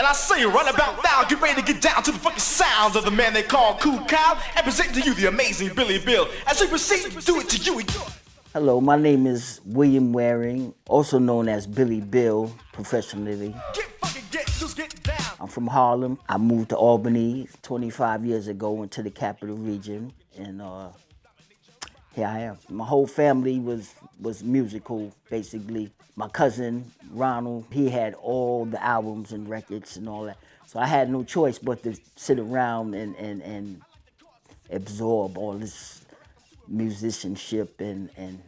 And I say right about now, get ready to get down to the fucking sounds of the man they call Kool Herc, and present to you the amazing Billy Bill, as we proceed to do it to you. Hello, my name is William Waring, also known as Billy Bill professionally. Get down. I'm from Harlem. I moved to Albany 25 years ago into the capital region, and here I am. My whole family was musical, basically. My cousin, Ronald, he had all the albums and records and all that. So I had no choice but to sit around and absorb all this musicianship and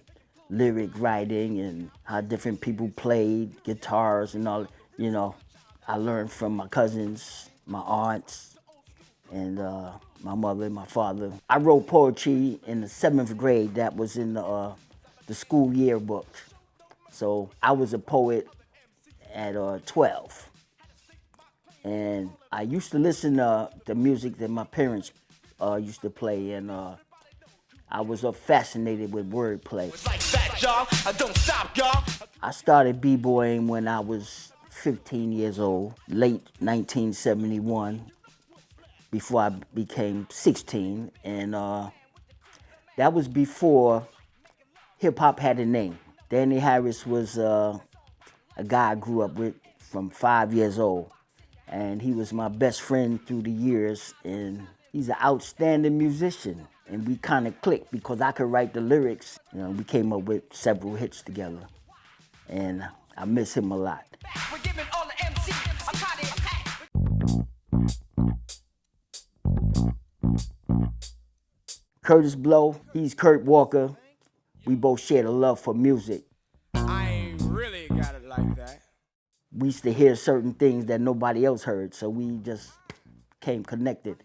lyric writing and how different people played guitars and all. You know, I learned from my cousins, my aunts, and my mother and my father. I wrote poetry in the 7th grade. That was in the school yearbook. So I was a poet at 12. And I used to listen to the music that my parents used to play, and I was fascinated with wordplay. Like that, y'all. I don't stop, y'all. I started b-boying when I was 15 years old, late 1971, before I became 16, and that was before hip-hop had a name. Danny Harris was a guy I grew up with from 5 years old, and he was my best friend through the years, and he's an outstanding musician, and we kind of clicked because I could write the lyrics. You know, we came up with several hits together, and I miss him a lot. We're giving all the MCs a party pack. Kurtis Blow, he's Kurtis Walker. We both share the love for music. I ain't really got it like that. We used to hear certain things that nobody else heard, so we just came connected.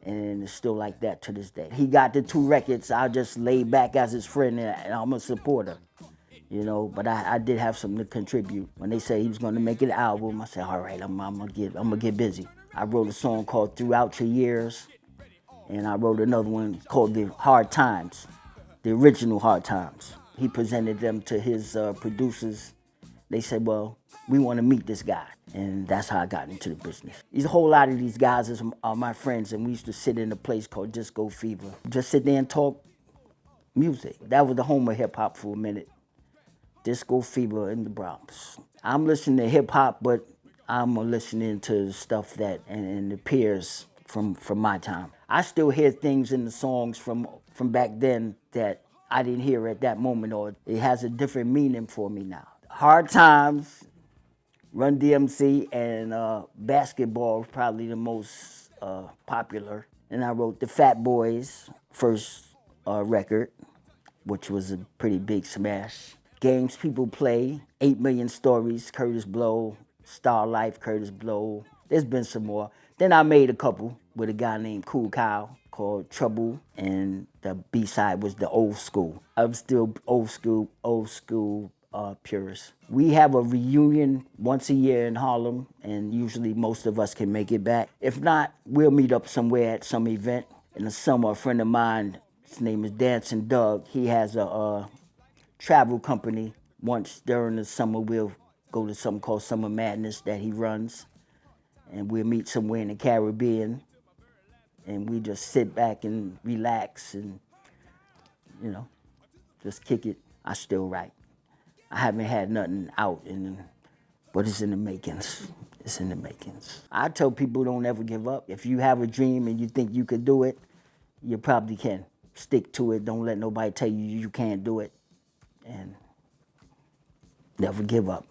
And it's still like that to this day. He got the 2 records. I just laid back as his friend, and I'm a supporter. You know, but I did have something to contribute. When they said he was going to make an album, I said, all right, I'm gonna get busy. I wrote a song called Throughout Your Years, and I wrote another one called The Hard Times, the original Hard Times. He presented them to his producers. They said, well, we want to meet this guy, and that's how I got into the business. A whole lot of these guys are my friends, and we used to sit in a place called Disco Fever. Just sit there and talk music. That was the home of hip-hop for a minute. Disco Fever in the Bronx. I'm listening to hip hop, but I'm listening to stuff that and the peers from my time. I still hear things in the songs from back then that I didn't hear at that moment, or it has a different meaning for me now. Hard Times, Run DMC, and Basketball was probably the most popular. And I wrote the Fat Boys' first record, which was a pretty big smash. Games People Play, 8 Million Stories, Kurtis Blow, Star Life, Kurtis Blow. There's been some more. Then I made a couple with a guy named Kool Herc called Trouble, and the B-side was the Old School. I'm still old school purist. We have a reunion once a year in Harlem, and usually most of us can make it back. If not, we'll meet up somewhere at some event. In the summer, a friend of mine, his name is Dancing Doug, he has a travel company. Once during the summer, we'll go to something called Summer Madness that he runs, and we'll meet somewhere in the Caribbean, and we just sit back and relax and, you know, just kick it. I still write. I haven't had nothing out, but it's in the makings. It's in the makings. I tell people don't ever give up. If you have a dream and you think you could do it, you probably can. Stick to it. Don't let nobody tell you you can't do it. And never give up.